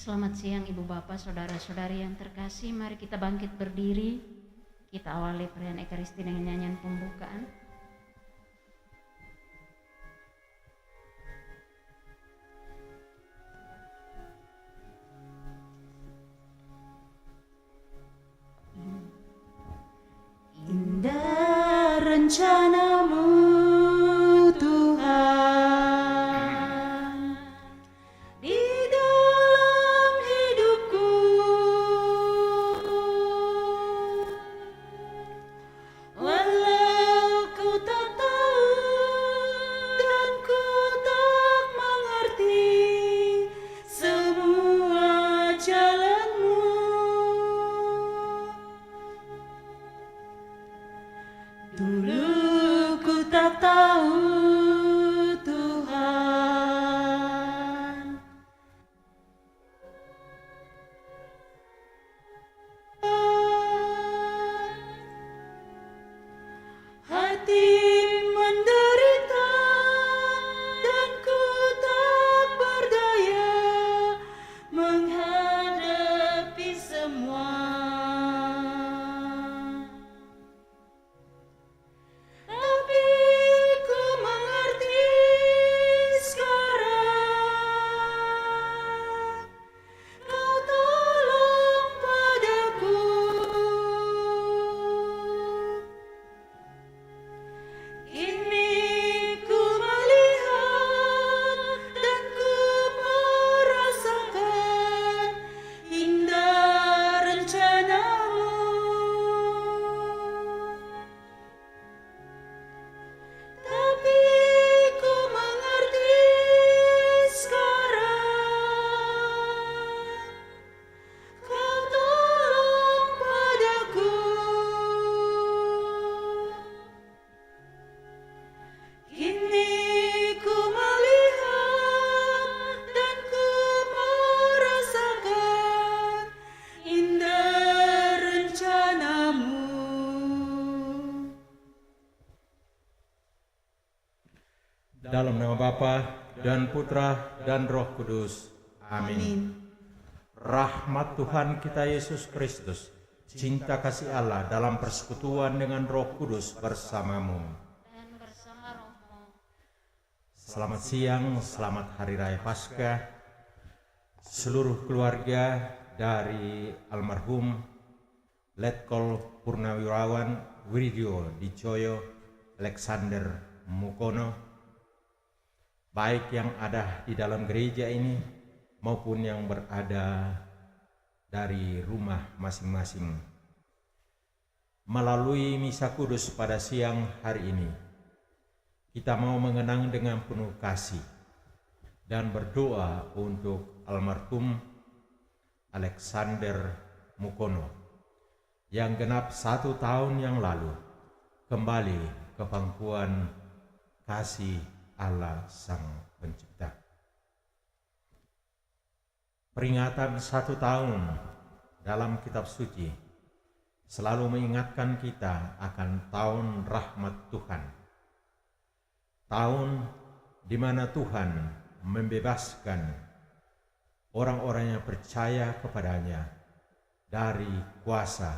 Selamat siang Ibu Bapak, Saudara-saudari yang terkasih. Mari kita bangkit berdiri. Kita awali perayaan Ekaristi dengan nyanyian pembukaan. Indah rencanamu Tuhan di dalam hidupku, walau ku tak tahu dan ku tak mengerti semua jalanmu. Dulu ku tak tahu Tuhan, hati menderita dan ku tak berdaya menghadapi semua. Tapi ku mengerti sekarang, Kau tolong padaku. Kini ku melihat dan ku merasakan indah rencanamu. Tapi ku mengerti sekarang, Kau tolong padaku. Kini ku melihat dan ku merasakan indah rencanamu. Dalam nama Bapa dan Putra dan Roh Kudus. Amin. Rahmat Tuhan kita Yesus Kristus, cinta kasih Allah dalam persekutuan dengan Roh Kudus bersamamu. Dan bersama rohmu. Selamat siang, selamat Hari Raya Paskah. Seluruh keluarga dari almarhum Letkol Purnawirawan Wiridyo Dicoyo Alexander Mukono, baik yang ada di dalam gereja ini maupun yang berada dari rumah masing-masing. Melalui misa kudus pada siang hari ini, kita mau mengenang dengan penuh kasih dan berdoa untuk almarhum Alexander Mukono yang genap 1 tahun yang lalu kembali ke pangkuan kasih Allah Sang Pencipta. Peringatan 1 tahun dalam kitab suci selalu mengingatkan kita akan tahun rahmat Tuhan. Tahun di mana Tuhan membebaskan orang-orang yang percaya kepadanya dari kuasa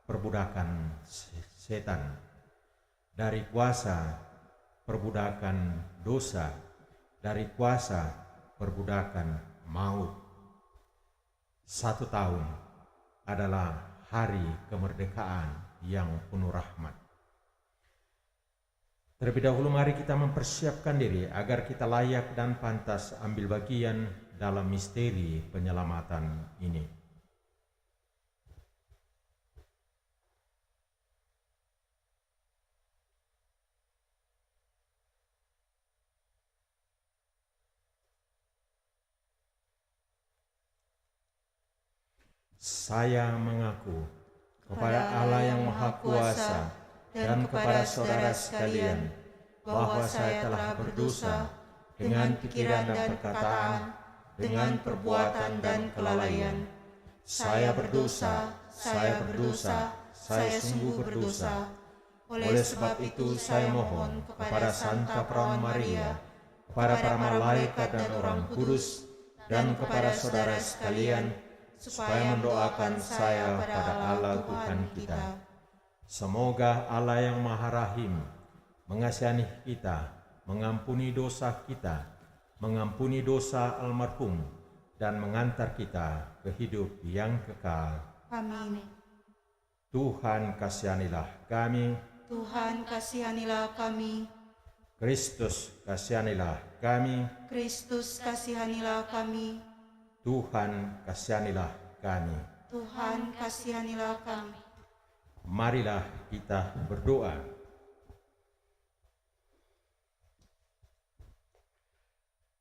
perbudakan setan, dari kuasa perbudakan dosa, dari kuasa perbudakan maut. 1 tahun adalah hari kemerdekaan yang penuh rahmat. Terlebih dahulu mari kita mempersiapkan diri agar kita layak dan pantas ambil bagian dalam misteri penyelamatan ini. Saya mengaku kepada Allah yang Maha Kuasa dan kepada saudara sekalian bahwa saya telah berdosa dengan pikiran dan perkataan, dengan perbuatan dan kelalaian. Saya berdosa, saya sungguh berdosa. Oleh sebab itu saya mohon kepada Santa Perawan Maria, kepada para malaikat dan orang kudus, dan kepada saudara sekalian, supaya mendoakan saya pada Allah Tuhan kita. Semoga Allah yang Maha Rahim mengasihani kita, mengampuni dosa kita, mengampuni dosa almarhum, dan mengantar kita ke hidup yang kekal. Amin. Tuhan kasihanilah kami. Tuhan kasihanilah kami. Kristus kasihanilah kami. Kristus kasihanilah kami. Tuhan kasihanilah kami. Tuhan kasihanilah kami. Marilah kita berdoa.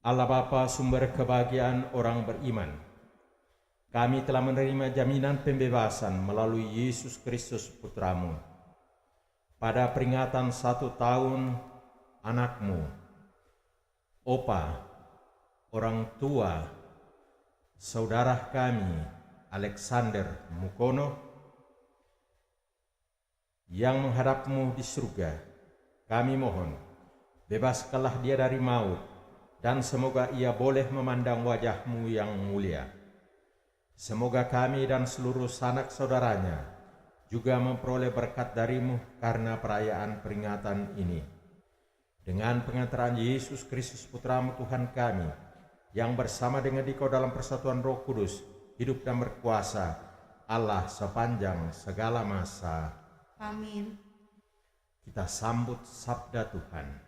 Allah Bapa, sumber kebahagiaan orang beriman, kami telah menerima jaminan pembebasan melalui Yesus Kristus Putra-Mu. Pada peringatan 1 tahun anak-Mu, Opa, orang tua, saudara kami Alexander Mukono, yang menghadap-Mu di surga, kami mohon, bebaskanlah dia dari maut, dan semoga ia boleh memandang wajah-Mu yang mulia. Semoga kami dan seluruh sanak saudaranya juga memperoleh berkat dari-Mu karena perayaan peringatan ini. Dengan pengantaran Yesus Kristus Putra-Mu Tuhan kami, yang bersama dengan Dikau dalam persatuan Roh Kudus, hidup dan berkuasa, Allah sepanjang segala masa. Amin. Kita sambut sabda Tuhan.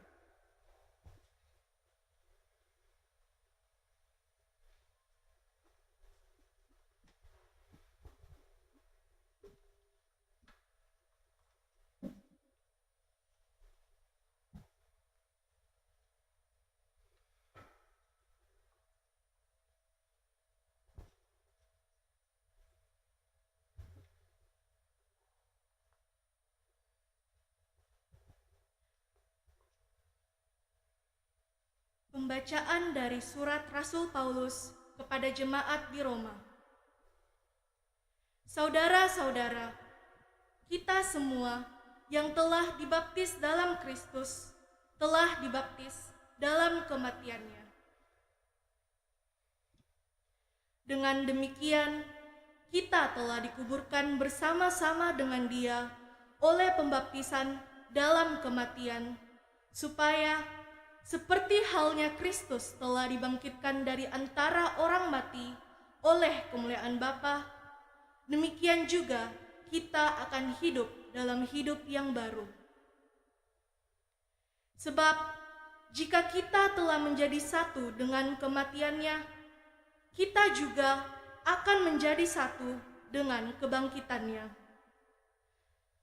Pembacaan dari surat Rasul Paulus kepada jemaat di Roma. Saudara-saudara, kita semua yang telah dibaptis dalam Kristus telah dibaptis dalam kematiannya. Dengan demikian, kita telah dikuburkan bersama-sama dengan Dia oleh pembaptisan dalam kematian, supaya seperti halnya Kristus telah dibangkitkan dari antara orang mati oleh kemuliaan Bapa, demikian juga kita akan hidup dalam hidup yang baru. Sebab jika kita telah menjadi satu dengan kematiannya, kita juga akan menjadi satu dengan kebangkitannya.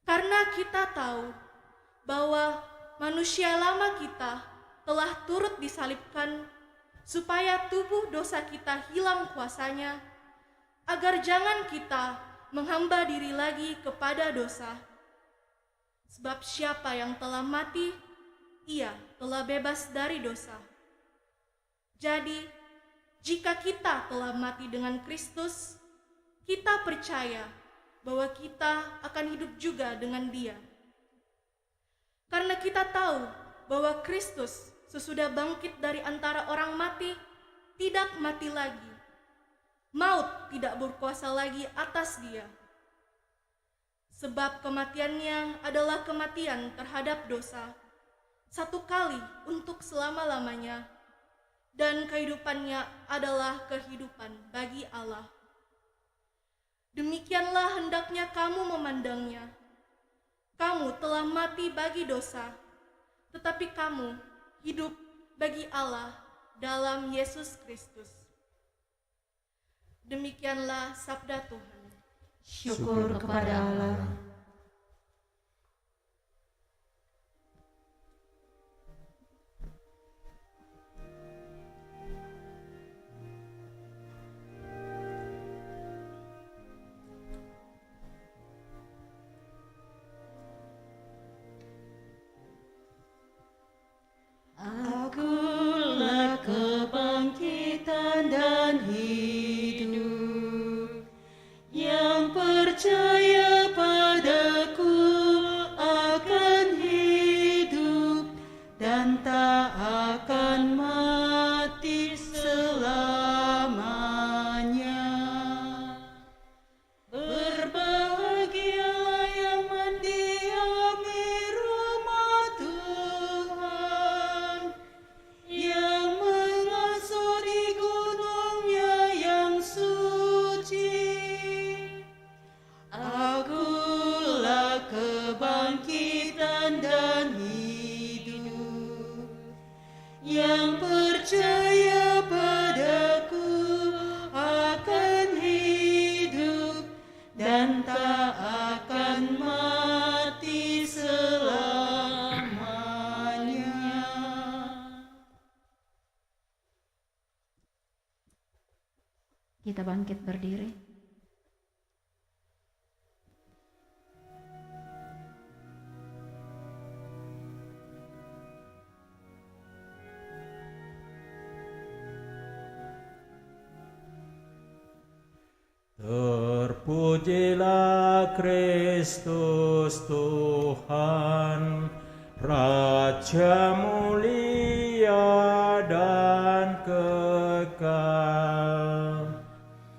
Karena kita tahu bahwa manusia lama kita telah turut disalibkan, supaya tubuh dosa kita hilang kuasanya, agar jangan kita menghamba diri lagi kepada dosa. Sebab siapa yang telah mati, ia telah bebas dari dosa. Jadi, jika kita telah mati dengan Kristus, kita percaya bahwa kita akan hidup juga dengan Dia. Karena kita tahu bahwa Kristus sesudah bangkit dari antara orang mati, tidak mati lagi. Maut tidak berkuasa lagi atas Dia. Sebab kematiannya adalah kematian terhadap dosa, satu kali untuk selama-lamanya, dan kehidupannya adalah kehidupan bagi Allah. Demikianlah hendaknya kamu memandangnya. Kamu telah mati bagi dosa, tetapi kamu hidup bagi Allah dalam Yesus Kristus. Demikianlah sabda Tuhan. Syukur kepada Allah. Akulah kebangkitan dan hidup, yang percaya pada Kita bangkit berdiri. Terpujilah Kristus Tuhan, Raja mulia dan kekal.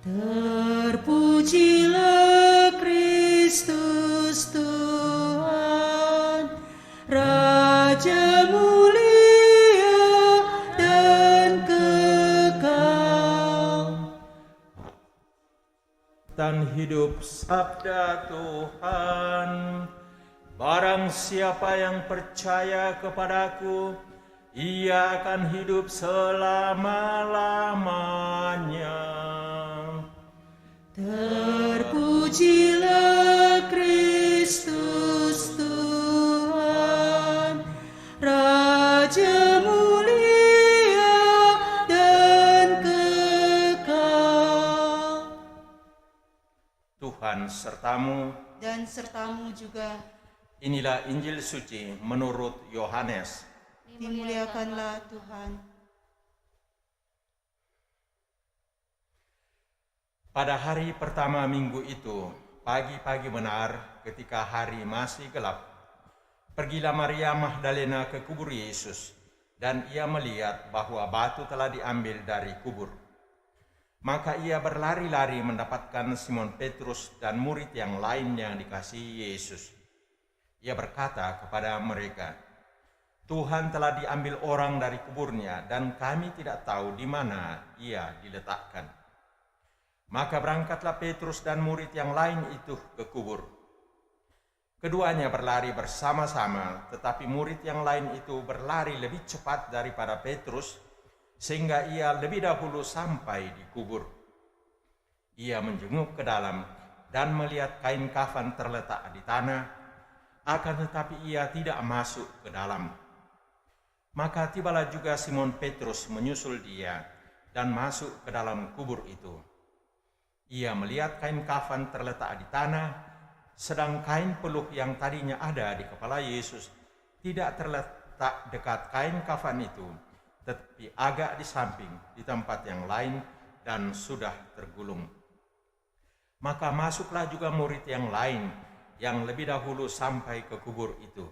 Terpujilah Kristus Tuhan, Raja mulia dan kekal. Dan hidup sabda Tuhan, barang siapa yang percaya kepadaku, ia akan hidup selama-lamanya. Terpujilah Kristus Tuhan, Raja mulia dan kekal. Tuhan sertamu. Dan sertamu juga. Inilah Injil suci menurut Yohanes. Dimuliakanlah Tuhan. Pada hari pertama minggu itu, pagi-pagi benar ketika hari masih gelap, pergilah Maria Magdalena ke kubur Yesus, dan ia melihat bahwa batu telah diambil dari kubur. Maka ia berlari-lari mendapatkan Simon Petrus dan murid yang lain yang dikasihi Yesus. Ia berkata kepada mereka, "Tuhan telah diambil orang dari kuburnya, dan kami tidak tahu di mana ia diletakkan." Maka berangkatlah Petrus dan murid yang lain itu ke kubur. Keduanya berlari bersama-sama, tetapi murid yang lain itu berlari lebih cepat daripada Petrus, sehingga ia lebih dahulu sampai di kubur. Ia menjenguk ke dalam dan melihat kain kafan terletak di tanah, akan tetapi ia tidak masuk ke dalam. Maka tibalah juga Simon Petrus menyusul dia dan masuk ke dalam kubur itu. Ia melihat kain kafan terletak di tanah, sedang kain peluh yang tadinya ada di kepala Yesus tidak terletak dekat kain kafan itu, tetapi agak di samping di tempat yang lain dan sudah tergulung. Maka masuklah juga murid yang lain yang lebih dahulu sampai ke kubur itu.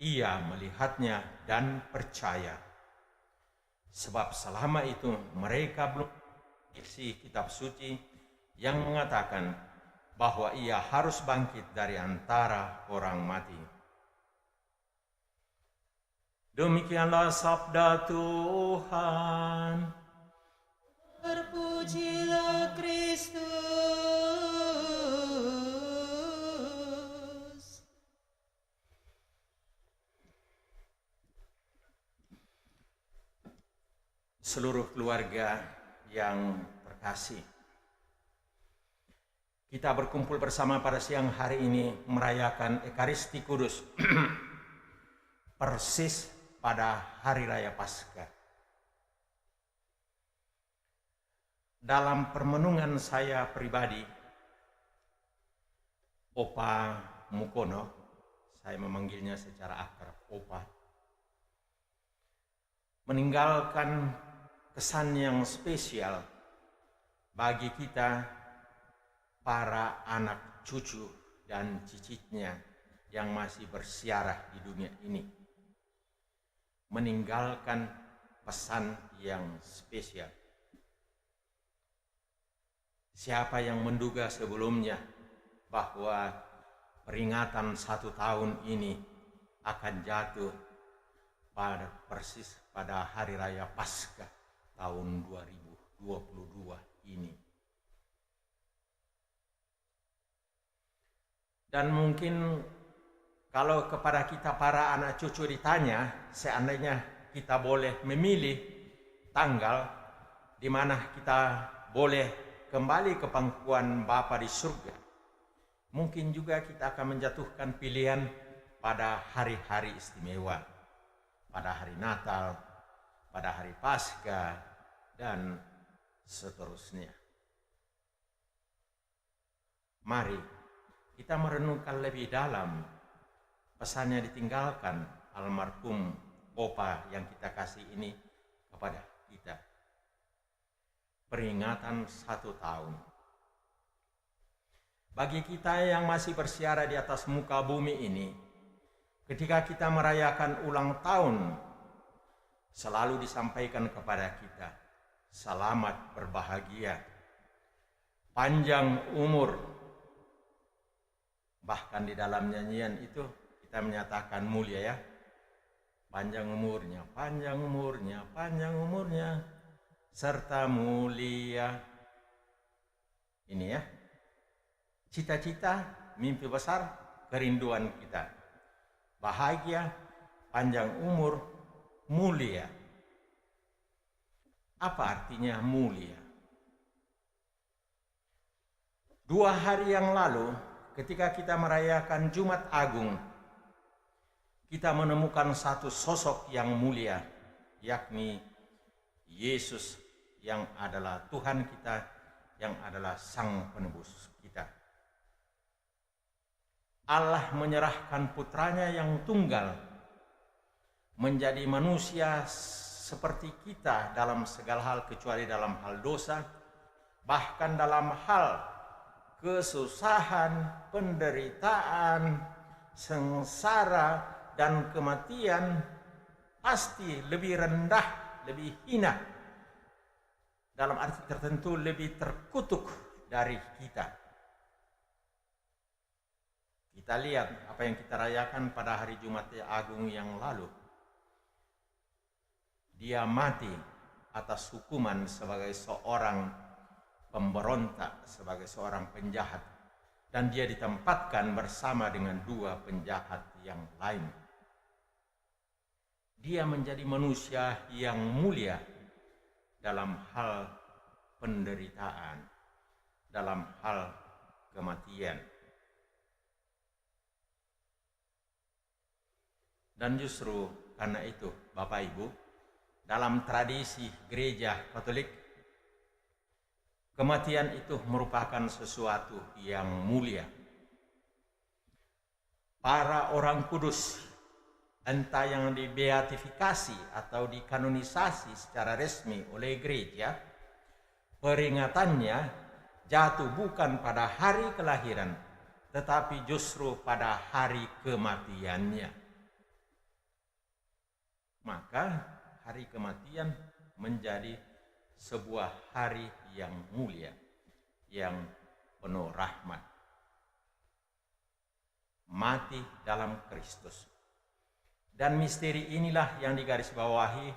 Ia melihatnya dan percaya. Sebab selama itu mereka belum isi kitab suci yang mengatakan bahwa ia harus bangkit dari antara orang mati. Demikianlah sabda Tuhan. Terpujilah Kristus. Seluruh keluarga yang terkasih, kita berkumpul bersama pada siang hari ini merayakan Ekaristi Kudus persis pada Hari Raya Paskah. Dalam permenungan saya pribadi, Opa Mukono, saya memanggilnya secara akrab Opa, meninggalkan kesan yang spesial bagi kita para anak cucu dan cicitnya yang masih bersiarah di dunia ini. Meninggalkan pesan yang spesial. Siapa yang menduga sebelumnya bahwa peringatan 1 tahun ini akan jatuh persis pada Hari Raya Paskah tahun 2022 ini. Dan mungkin kalau kepada kita para anak cucu ditanya, seandainya kita boleh memilih tanggal di mana kita boleh kembali ke pangkuan Bapa di surga, mungkin juga kita akan menjatuhkan pilihan pada hari-hari istimewa, pada hari Natal, pada hari Paskah, dan seterusnya. Mari kita merenungkan lebih dalam pesannya ditinggalkan almarhum Opa yang kita kasih ini kepada kita. Peringatan 1 tahun. Bagi kita yang masih bersiara di atas muka bumi ini, ketika kita merayakan ulang tahun, selalu disampaikan kepada kita, selamat berbahagia, panjang umur. Bahkan di dalam nyanyian itu kita menyatakan mulia ya. Panjang umurnya, panjang umurnya, panjang umurnya, serta mulia. Ini ya, cita-cita, mimpi besar, kerinduan kita. Bahagia, panjang umur, mulia. Apa artinya mulia? 2 hari yang lalu, ketika kita merayakan Jumat Agung, kita menemukan satu sosok yang mulia, yakni Yesus yang adalah Tuhan kita, yang adalah Sang Penebus kita. Allah menyerahkan putranya yang tunggal menjadi manusia seperti kita dalam segala hal kecuali dalam hal dosa, bahkan dalam hal kesusahan, penderitaan, sengsara, dan kematian pasti lebih rendah, lebih hina. Dalam arti tertentu lebih terkutuk dari kita. Kita lihat apa yang kita rayakan pada hari Jumat Agung yang lalu. Dia mati atas hukuman sebagai seorang pemberontak, sebagai seorang penjahat, dan dia ditempatkan bersama dengan 2 penjahat yang lain. Dia menjadi manusia yang mulia dalam hal penderitaan, dalam hal kematian. Dan justru karena itu, Bapak Ibu, dalam tradisi gereja Katolik, kematian itu merupakan sesuatu yang mulia. Para orang kudus, entah yang dibeatifikasi atau dikanonisasi secara resmi oleh gereja, peringatannya jatuh bukan pada hari kelahiran, tetapi justru pada hari kematiannya. Maka hari kematian menjadi sebuah hari yang mulia, yang penuh rahmat. Mati dalam Kristus. Dan misteri inilah yang digarisbawahi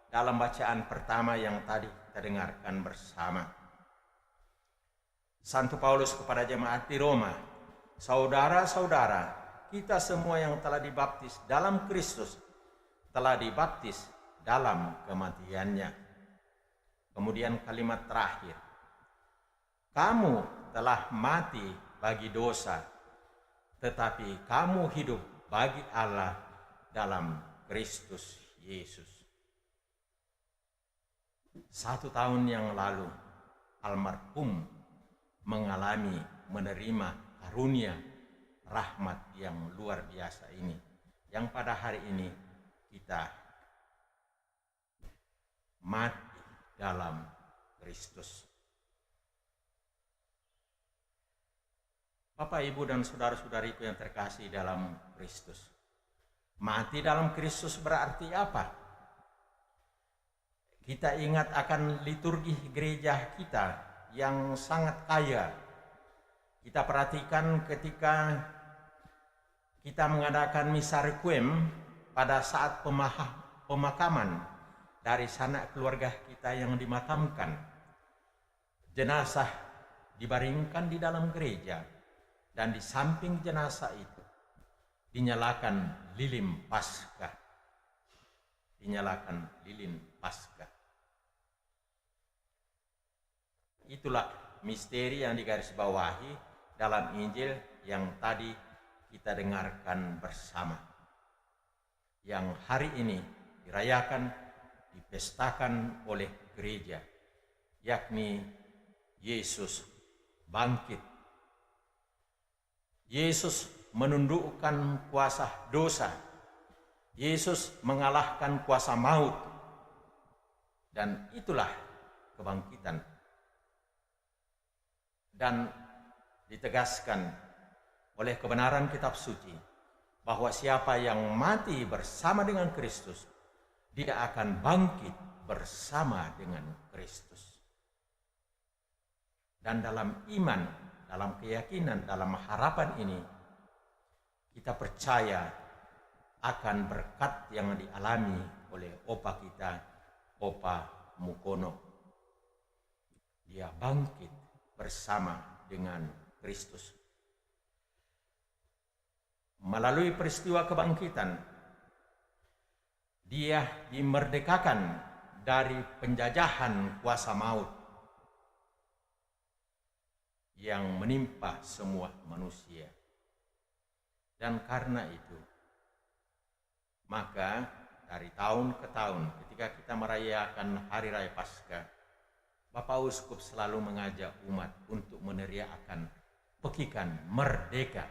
dalam bacaan pertama yang tadi kita dengarkan bersama. Santo Paulus kepada jemaat di Roma, saudara-saudara, kita semua yang telah dibaptis dalam Kristus, telah dibaptis dalam kematiannya. Kemudian kalimat terakhir, kamu telah mati bagi dosa, tetapi kamu hidup bagi Allah dalam Kristus Yesus. 1 tahun yang lalu, almarhum menerima karunia rahmat yang luar biasa ini, yang pada hari ini kita mati dalam Kristus. Bapak, Ibu, dan saudara-saudariku yang terkasih dalam Kristus, mati dalam Kristus berarti apa? Kita ingat akan liturgi gereja kita yang sangat kaya. Kita perhatikan ketika kita mengadakan misa requiem pada saat pemakaman dari sanak keluarga kita yang dimakamkan. Jenazah dibaringkan di dalam gereja, dan di samping jenazah itu dinyalakan lilin Paskah. Dinyalakan lilin Paskah. Itulah misteri yang digarisbawahi dalam Injil yang tadi kita dengarkan bersama, yang hari ini dirayakan, dipestakan oleh gereja, yakni Yesus bangkit Yesus menundukkan kuasa dosa. Yesus mengalahkan kuasa maut. Dan itulah kebangkitan. Dan ditegaskan oleh kebenaran kitab suci bahwa siapa yang mati bersama dengan Kristus, dia akan bangkit bersama dengan Kristus. Dan dalam iman, dalam keyakinan, dalam harapan ini, kita percaya akan berkat yang dialami oleh opa kita, Opa Mukono. Dia bangkit bersama dengan Kristus. Melalui peristiwa kebangkitan, dia dimerdekakan dari penjajahan kuasa maut yang menimpa semua manusia. Dan karena itu, maka dari tahun ke tahun ketika kita merayakan Hari Raya Paskah, Bapak Uskup selalu mengajak umat untuk meneriakkan pekikan merdeka.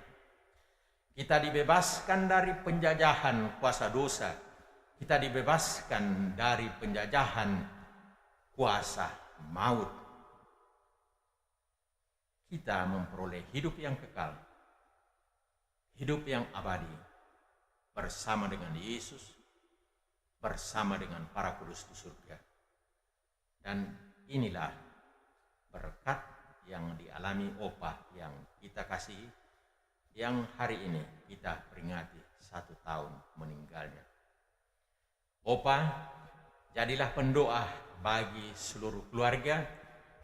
Kita dibebaskan dari penjajahan kuasa dosa. Kita dibebaskan dari penjajahan kuasa maut. Kita memperoleh hidup yang kekal, hidup yang abadi, bersama dengan Yesus, bersama dengan para kudus di surga. Dan inilah berkat yang dialami Opa yang kita kasihi, yang hari ini kita peringati 1 tahun meninggalnya. Opa, jadilah pendoa bagi seluruh keluarga,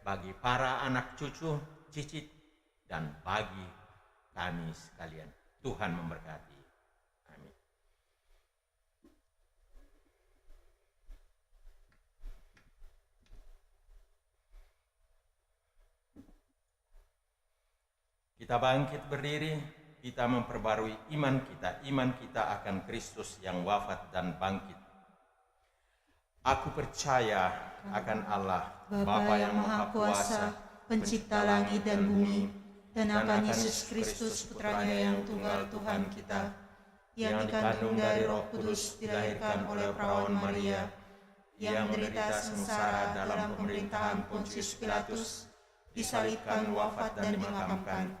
bagi para anak cucu, cicit, dan bagi kami sekalian. Tuhan memberkati. Amin. Kita bangkit berdiri, kita memperbarui iman kita akan Kristus yang wafat dan bangkit. Aku percaya akan Allah, Bapa yang Maha Kuasa, Pencipta langit dan bumi, dan akan Yesus Kristus Putranya yang tunggal Tuhan kita, yang dikandung dari Roh Kudus, dilahirkan oleh perawan Maria, yang menderita sengsara dalam pemerintahan Pontius Pilatus, disalibkan, wafat dan dimakamkan,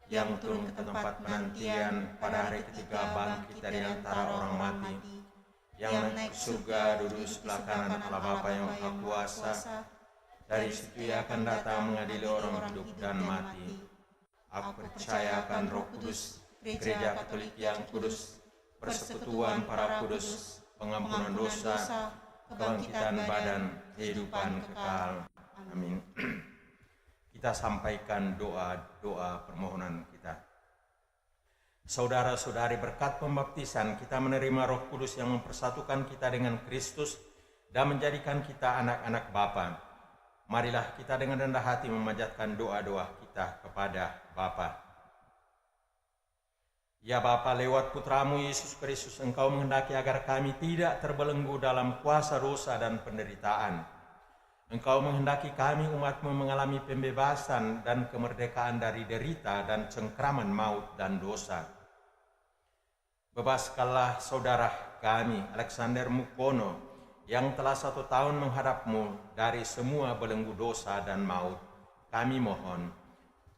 yang turun ke tempat penantian, pada hari ketiga bangkit dari antara orang mati, yang naik ke surga, duduk di sebelah kanan Allah Bapa yang Maha Kuasa. Dari situ ia akan datang mengadili orang hidup dan mati. Aku percaya akan Roh Kudus, Gereja Katolik yang kudus, persekutuan para kudus, pengampunan dosa, kebangkitan badan, kehidupan kekal. Amin. Kita sampaikan doa-doa permohonan kita. Saudara-saudari, berkat pembaptisan kita menerima Roh Kudus yang mempersatukan kita dengan Kristus dan menjadikan kita anak-anak Bapa. Marilah kita dengan rendah hati memanjatkan doa-doa kita kepada Bapa. Ya Bapa, lewat Putramu Yesus Kristus, Engkau menghendaki agar kami tidak terbelenggu dalam kuasa dosa dan penderitaan. Engkau menghendaki kami umat-Mu mengalami pembebasan dan kemerdekaan dari derita dan cengkraman maut dan dosa. Bebaskanlah saudara kami, Alexander Mukono, yang telah 1 tahun menghadap-Mu dari semua belenggu dosa dan maut. Kami mohon,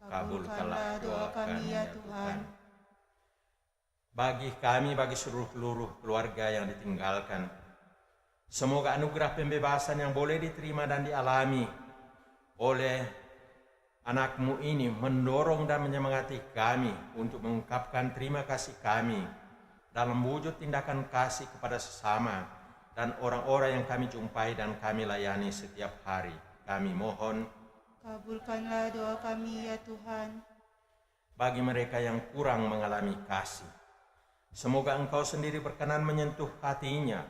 kabulkanlah doa kami ya Tuhan. Bagi kami, bagi seluruh keluarga yang ditinggalkan, semoga anugerah pembebasan yang boleh diterima dan dialami oleh anak-Mu ini mendorong dan menyemangati kami untuk mengungkapkan terima kasih kami dalam wujud tindakan kasih kepada sesama dan orang-orang yang kami jumpai dan kami layani setiap hari. Kami mohon, kabulkanlah doa kami ya Tuhan. Bagi mereka yang kurang mengalami kasih, semoga Engkau sendiri berkenan menyentuh hatinya,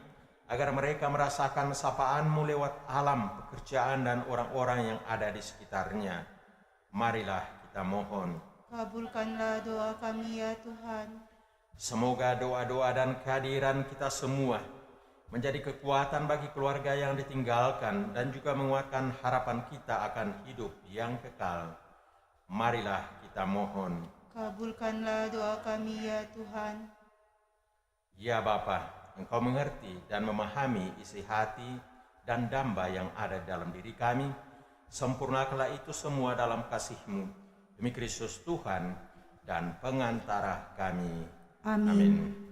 agar mereka merasakan sapaan-Mu lewat alam, pekerjaan, dan orang-orang yang ada di sekitarnya. Marilah kita mohon, kabulkanlah doa kami ya Tuhan. Semoga doa-doa dan kehadiran kita semua menjadi kekuatan bagi keluarga yang ditinggalkan dan juga menguatkan harapan kita akan hidup yang kekal. Marilah kita mohon, Kabulkanlah doa kami ya Tuhan. Ya Bapa, Engkau mengerti dan memahami isi hati dan damba yang ada dalam diri kami. Sempurnakanlah itu semua dalam kasih-Mu, demi Kristus Tuhan dan pengantara kami. Amin.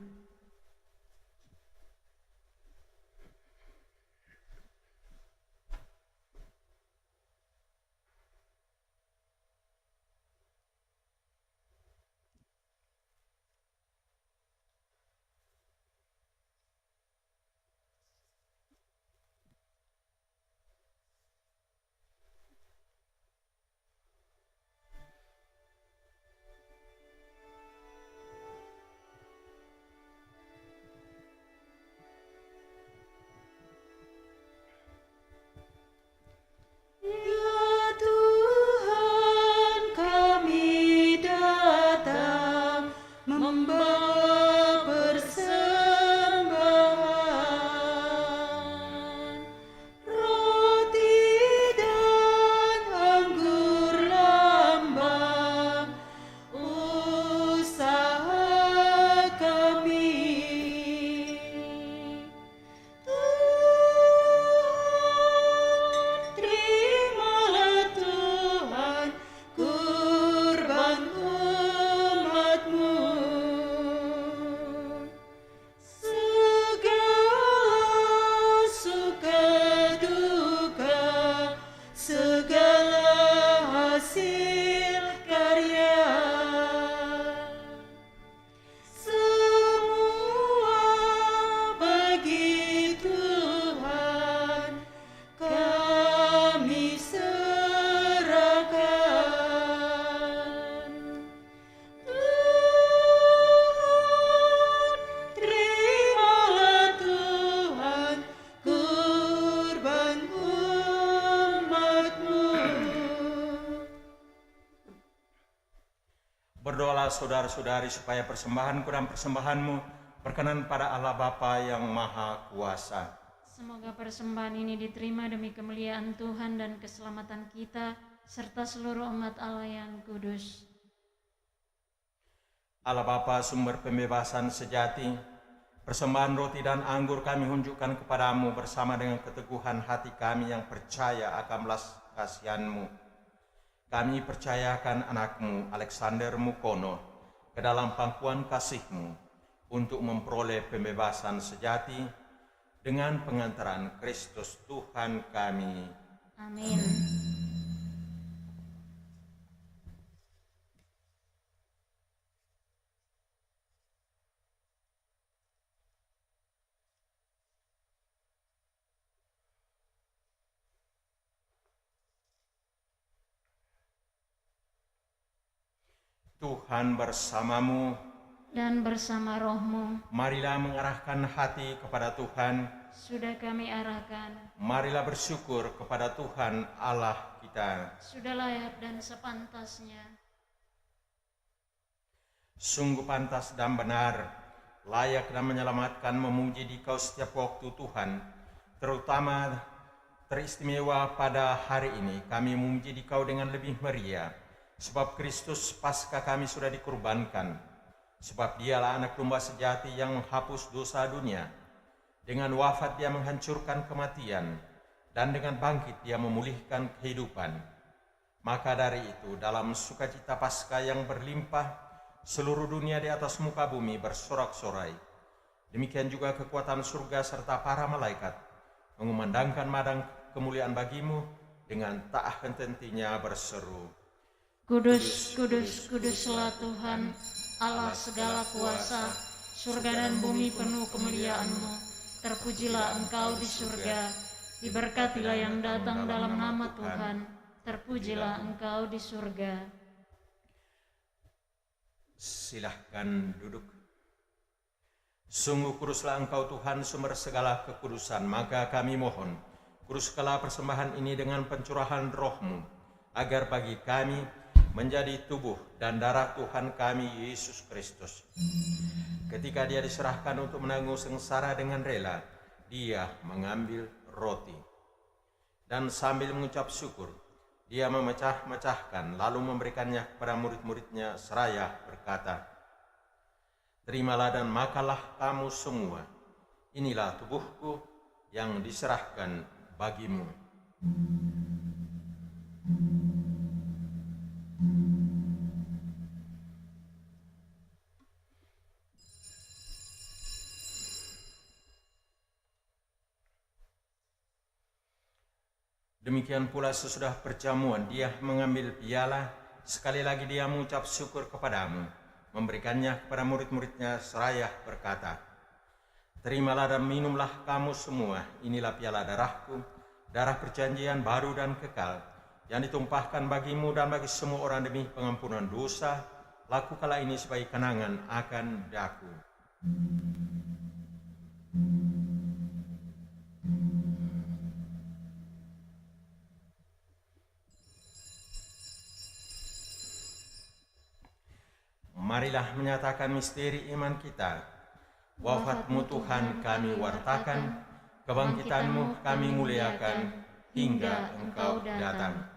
Ya Tuhan, kami datang membawa persembahan roti dan anggur lambang usaha kami. Terimalah Tuhan kurban umat-Mu. Segala suka duka, segala hasil karya, semua bagi Tuhan kami serahkan. Tuhan, terimalah Tuhan kurban umat-Mu. Berdoalah saudara-saudari supaya persembahanku dan persembahanmu berkenan pada Allah Bapa yang Maha Kuasa. Semoga persembahan ini diterima demi kemuliaan Tuhan dan keselamatan kita, serta seluruh umat Allah yang kudus. Allah Bapa sumber pembebasan sejati, persembahan roti dan anggur kami hunjukkan kepadamu bersama dengan keteguhan hati kami yang percaya akan belas kasihan-Mu. Kami percayakan anakmu Alexander Mukono ke dalam pangkuan kasih-Mu untuk memperoleh pembebasan sejati dengan pengantaran Kristus Tuhan kami. Amin. Tuhan bersamamu. Dan bersama rohmu, Marilah mengarahkan hati kepada Tuhan. sudah kami arahkan, Marilah bersyukur kepada Tuhan Allah kita. sudah layak dan sepantasnya. Sungguh pantas dan benar, layak dan menyelamatkan memuji Dikau setiap waktu Tuhan. Terutama teristimewa pada hari ini kami memuji Dikau dengan lebih meriah. Sebab Kristus Paskah kami sudah dikurbankan. Sebab Dialah anak domba sejati yang menghapus dosa dunia. Dengan wafat Dia menghancurkan kematian, dan dengan bangkit Dia memulihkan kehidupan. Maka dari itu, dalam sukacita Paskah yang berlimpah, seluruh dunia di atas muka bumi bersorak-sorai. Demikian juga kekuatan surga serta para malaikat mengumandangkan madang kemuliaan bagimu dengan tak henti-hentinya berseru, Kudus, kudus, kuduslah Tuhan, Allah segala kuasa, surga dan bumi penuh kemuliaan-Mu. Terpujilah Engkau di surga, diberkatilah yang datang dalam nama Tuhan, terpujilah Engkau di surga. Silahkan duduk. Sungguh kuduslah Engkau Tuhan sumber segala kekudusan, maka kami mohon, kuduskanlah persembahan ini dengan pencurahan Roh-Mu, agar bagi kami menjadi tubuh dan darah Tuhan kami Yesus Kristus. Ketika Dia diserahkan untuk menanggung sengsara dengan rela, Dia mengambil roti dan sambil mengucap syukur, Dia memecah-mecahkan lalu memberikannya kepada murid-muridnya seraya berkata, "Terimalah dan makanlah kamu semua. Inilah tubuhku yang diserahkan bagimu." Demikian pula sesudah perjamuan dia mengambil piala, sekali lagi dia mengucap syukur kepadamu, memberikannya kepada murid-muridnya seraya berkata, "Terimalah dan minumlah kamu semua, inilah piala darahku, darah perjanjian baru dan kekal, yang ditumpahkan bagimu dan bagi semua orang demi pengampunan dosa. Lakukanlah ini sebagai kenangan akan daku." Marilah menyatakan misteri iman kita. Wafat-Mu Tuhan kami wartakan, kebangkitan-Mu kami muliakan, hingga Engkau datang.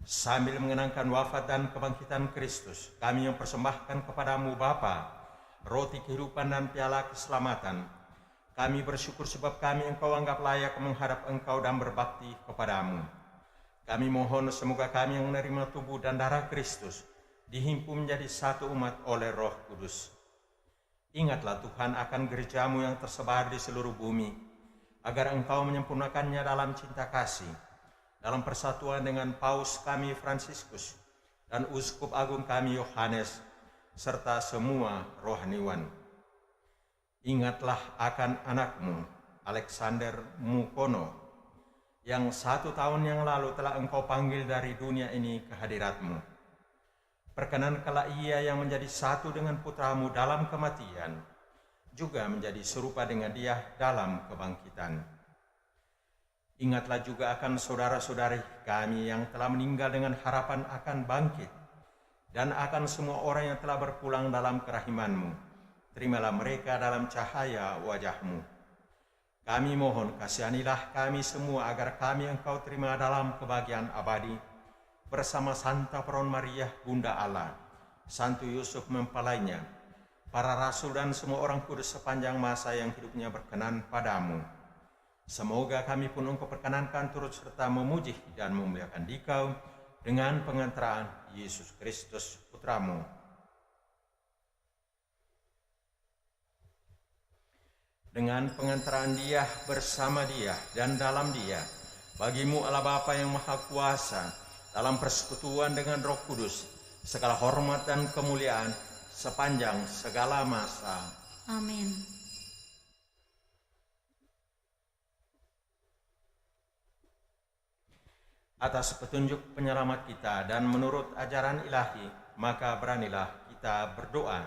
Sambil mengenangkan wafat dan kebangkitan Kristus, kami mempersembahkan kepadamu Bapa, roti kehidupan dan piala keselamatan. Kami bersyukur sebab kami Engkau anggap layak menghadap Engkau dan berbakti kepadamu. Kami mohon semoga kami yang menerima tubuh dan darah Kristus dihimpun menjadi satu umat oleh Roh Kudus. Ingatlah Tuhan akan gerejamu yang tersebar di seluruh bumi, agar Engkau menyempurnakannya dalam cinta kasih, dalam persatuan dengan Paus kami Fransiskus dan Uskup Agung kami Yohanes, serta semua rohaniwan. Ingatlah akan anakmu, Alexander Mukono, yang 1 tahun yang lalu telah Engkau panggil dari dunia ini ke hadirat-Mu. Perkenankanlah ia yang menjadi satu dengan putramu dalam kematian, juga menjadi serupa dengan dia dalam kebangkitan. Ingatlah juga akan saudara-saudari kami yang telah meninggal dengan harapan akan bangkit, dan akan semua orang yang telah berpulang dalam kerahiman-Mu. Terimalah mereka dalam cahaya wajah-Mu. Kami mohon kasihanilah kami semua agar kami Engkau terima dalam kebahagiaan abadi, bersama Santa Peron Maria, Bunda Allah, Santo Yusuf mempelainya, para rasul dan semua orang kudus sepanjang masa yang hidupnya berkenan padamu. Semoga kami pun Engkau perkenankan turut serta memuji dan memuliakan Dikau dengan pengantaraan Yesus Kristus Putramu. Dengan pengantaraan Dia, bersama Dia, dan dalam Dia, bagimu Allah Bapa yang Maha Kuasa, dalam persekutuan dengan Roh Kudus, segala hormat dan kemuliaan sepanjang segala masa. Amin. Atas petunjuk penyelamat kita dan menurut ajaran ilahi, maka beranilah kita berdoa.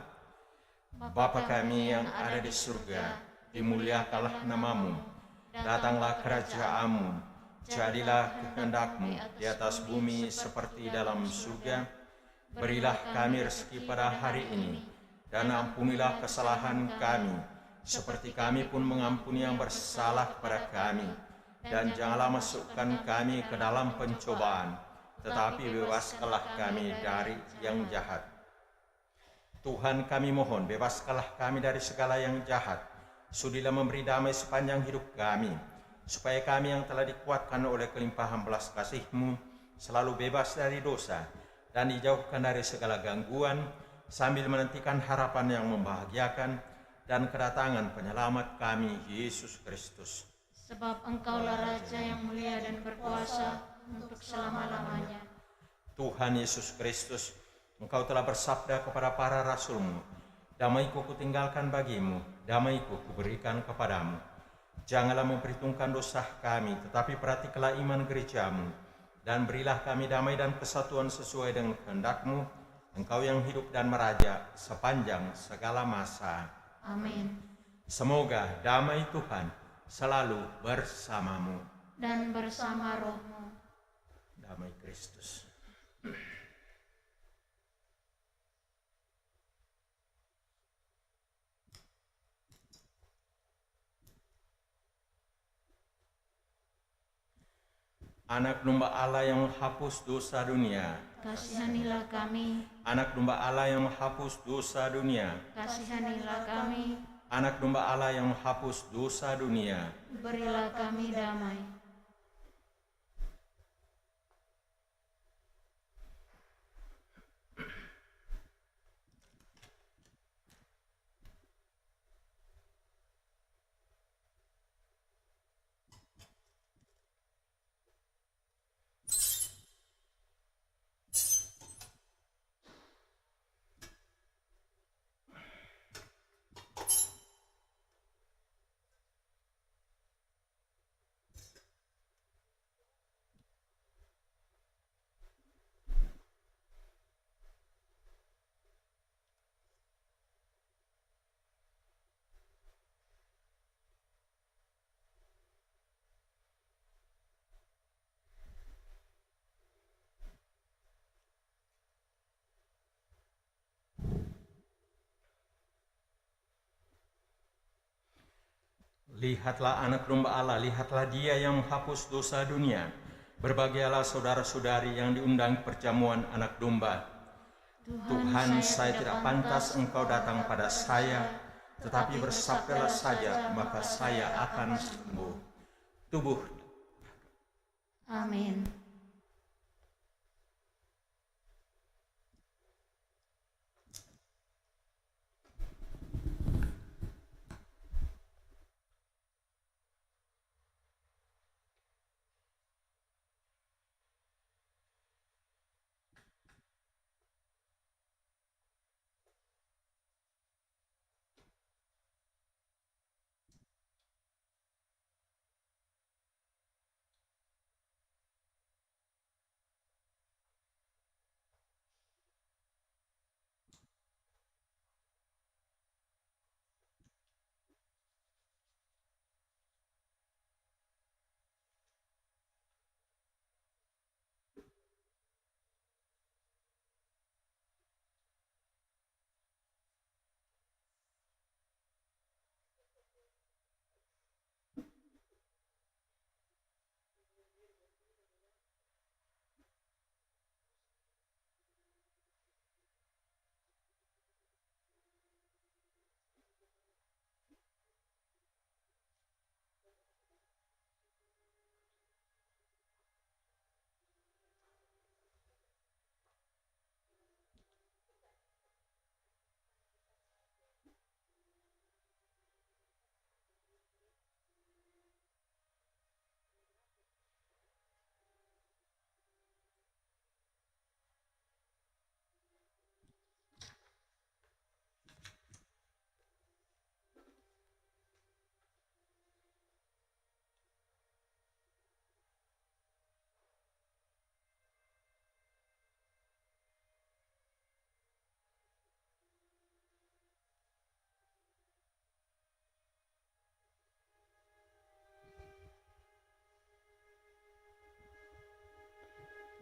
Bapa kami yang ada di surga, dimuliakanlah nama-Mu, datanglah kerajaan-Mu, jadilah kehendak-Mu di atas bumi seperti dalam surga. Berilah kami rezeki pada hari ini, dan ampunilah kesalahan kami, seperti kami pun mengampuni yang bersalah kepada kami. Dan janganlah masukkan kami ke dalam pencobaan, tetapi bebaskanlah kami dari yang jahat. Tuhan kami mohon, bebaskanlah kami dari segala yang jahat. Sudilah memberi damai sepanjang hidup kami, supaya kami yang telah dikuatkan oleh kelimpahan belas kasih-Mu selalu bebas dari dosa dan dijauhkan dari segala gangguan, sambil menantikan harapan yang membahagiakan dan kedatangan penyelamat kami, Yesus Kristus. Sebab Engkaulah Raja yang mulia dan berkuasa untuk selama-lamanya. Tuhan Yesus Kristus, Engkau telah bersabda kepada para rasul-Mu, "Damai-Ku kutinggalkan bagimu, damai-Ku kuberikan kepadamu. Janganlah memperhitungkan dosa kami, tetapi perhatikanlah iman gereja-Mu, dan berilah kami damai dan kesatuan sesuai dengan kehendak-Mu, Engkau yang hidup dan meraja sepanjang segala masa." Amin. Semoga damai Tuhan selalu bersamamu. Dan bersama roh-Mu. Damai Kristus. Anak domba Allah yang menghapus dosa dunia. Kasihanilah kami. Anak domba Allah yang menghapus dosa dunia. Kasihanilah kami. Anak domba Allah yang menghapus dosa dunia. Berilah kami damai. Lihatlah anak domba Allah, lihatlah dia yang menghapus dosa dunia. Berbahagialah saudara-saudari yang diundang perjamuan anak domba. Tuhan, saya tidak pantas engkau datang pada saya, tetapi bersabdalah saja, maka saya akan sembuh. Tubuh. Amin.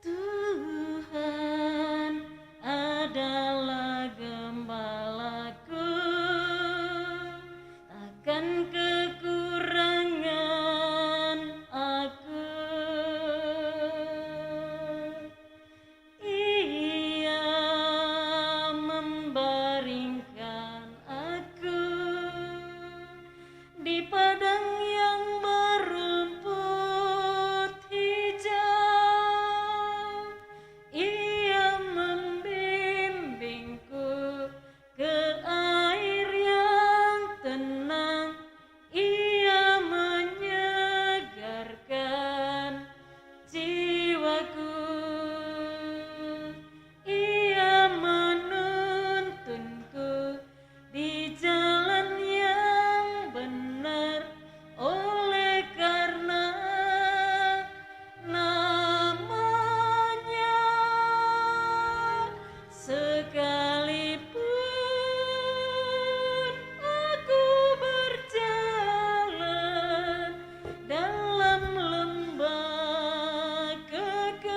Tuhan adalah gembalaku, takkan kekurangan aku. Ia membaringkan aku di padang yang berumput hijau. Ia membimbingku ke air yang tenang. Ia menyegarkan jiwaku. Ia menuntunku di jalan yang benar, oleh karena namanya. Sekalipun aku berjalan dalam lembah kegelapan,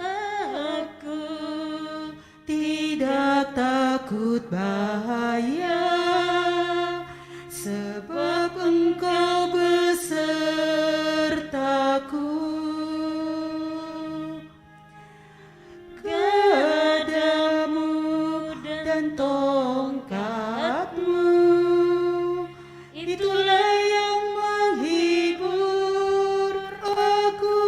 Aku tidak takut bahaya, sebab dan tongkatmu. Itulah yang menghibur aku.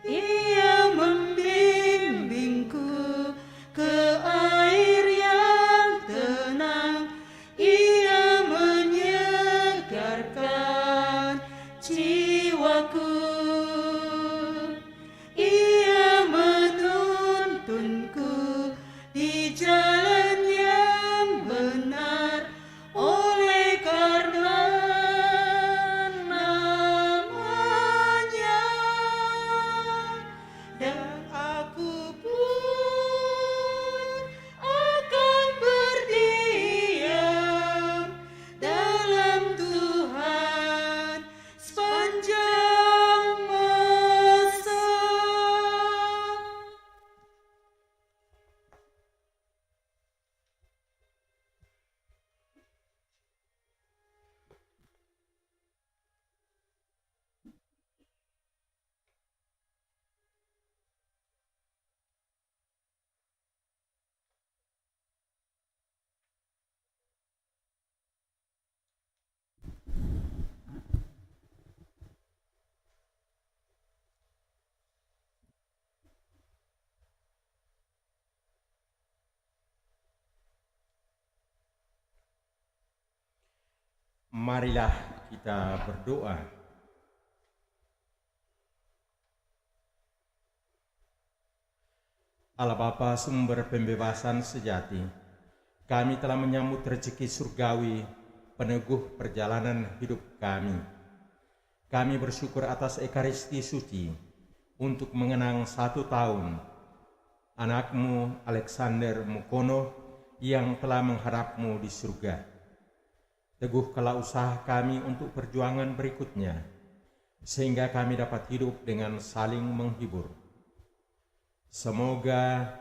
Ia membimbingku ke air yang tenang. Ia menyegarkan jiwaku. Ia menuntunku di jalan yang benar oleh karena namanya. Dan aku pun akan berdiam dalam Tuhan sepanjang masa. Marilah kita berdoa. Allah Bapa sumber pembebasan sejati, kami telah menyambut rezeki surgawi peneguh perjalanan hidup kami. Kami bersyukur atas Ekaristi Suci untuk mengenang 1 tahun anakmu Alexander Mukono yang telah menghadapmu di surga. Teguhkanlah usaha kami untuk perjuangan berikutnya, sehingga kami dapat hidup dengan saling menghibur. Semoga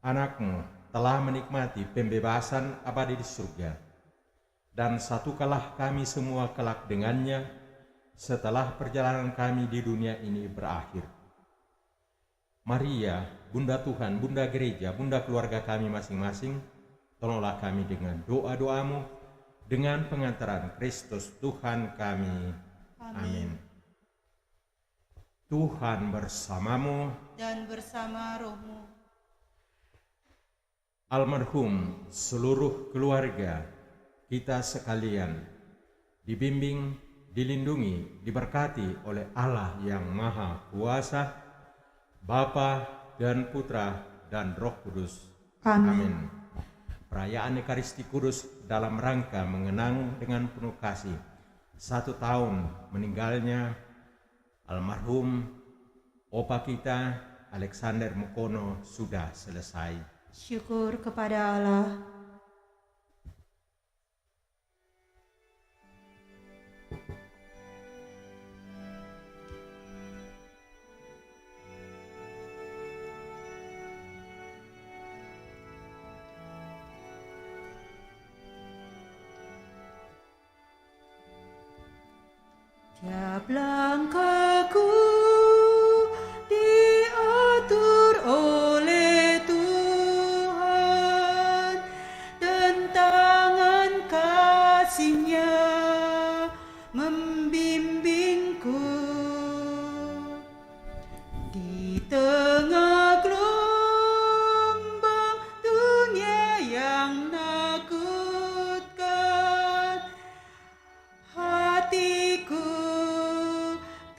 anakmu telah menikmati pembebasan abadi di surga, dan satukanlah kami semua kelak dengannya setelah perjalanan kami di dunia ini berakhir. Maria, Bunda Tuhan, Bunda Gereja, Bunda keluarga kami masing-masing, tolonglah kami dengan doa-doamu, dengan pengantaran Kristus Tuhan kami. Amin. Tuhan bersamamu Dan bersama rohmu. Almarhum seluruh keluarga kita sekalian dibimbing, dilindungi, diberkati oleh Allah yang Maha Kuasa, Bapa dan Putra dan Roh Kudus. Amin. Perayaan Ekaristi Kudus dalam rangka mengenang dengan penuh kasih 1 tahun meninggalnya almarhum Opa kita Alexander Mukono sudah selesai. Syukur kepada Allah. Tiap langkahku diatur oleh Tuhan, dan tangan kasih-Nya membimbingku. Di tengah gelombang dunia yang menakutkan, hatiku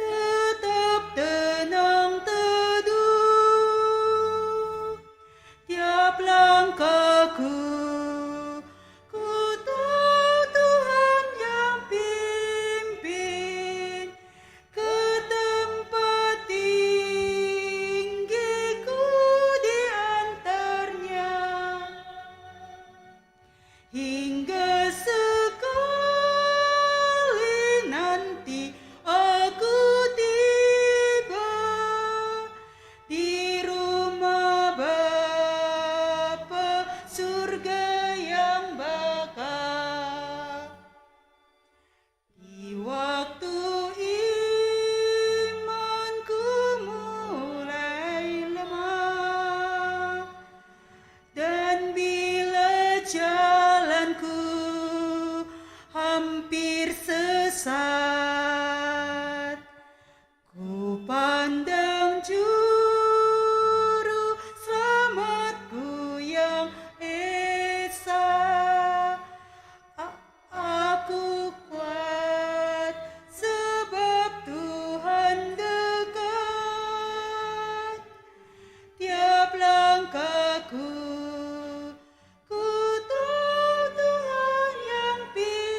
tetap tenang teduh. Tiap langkah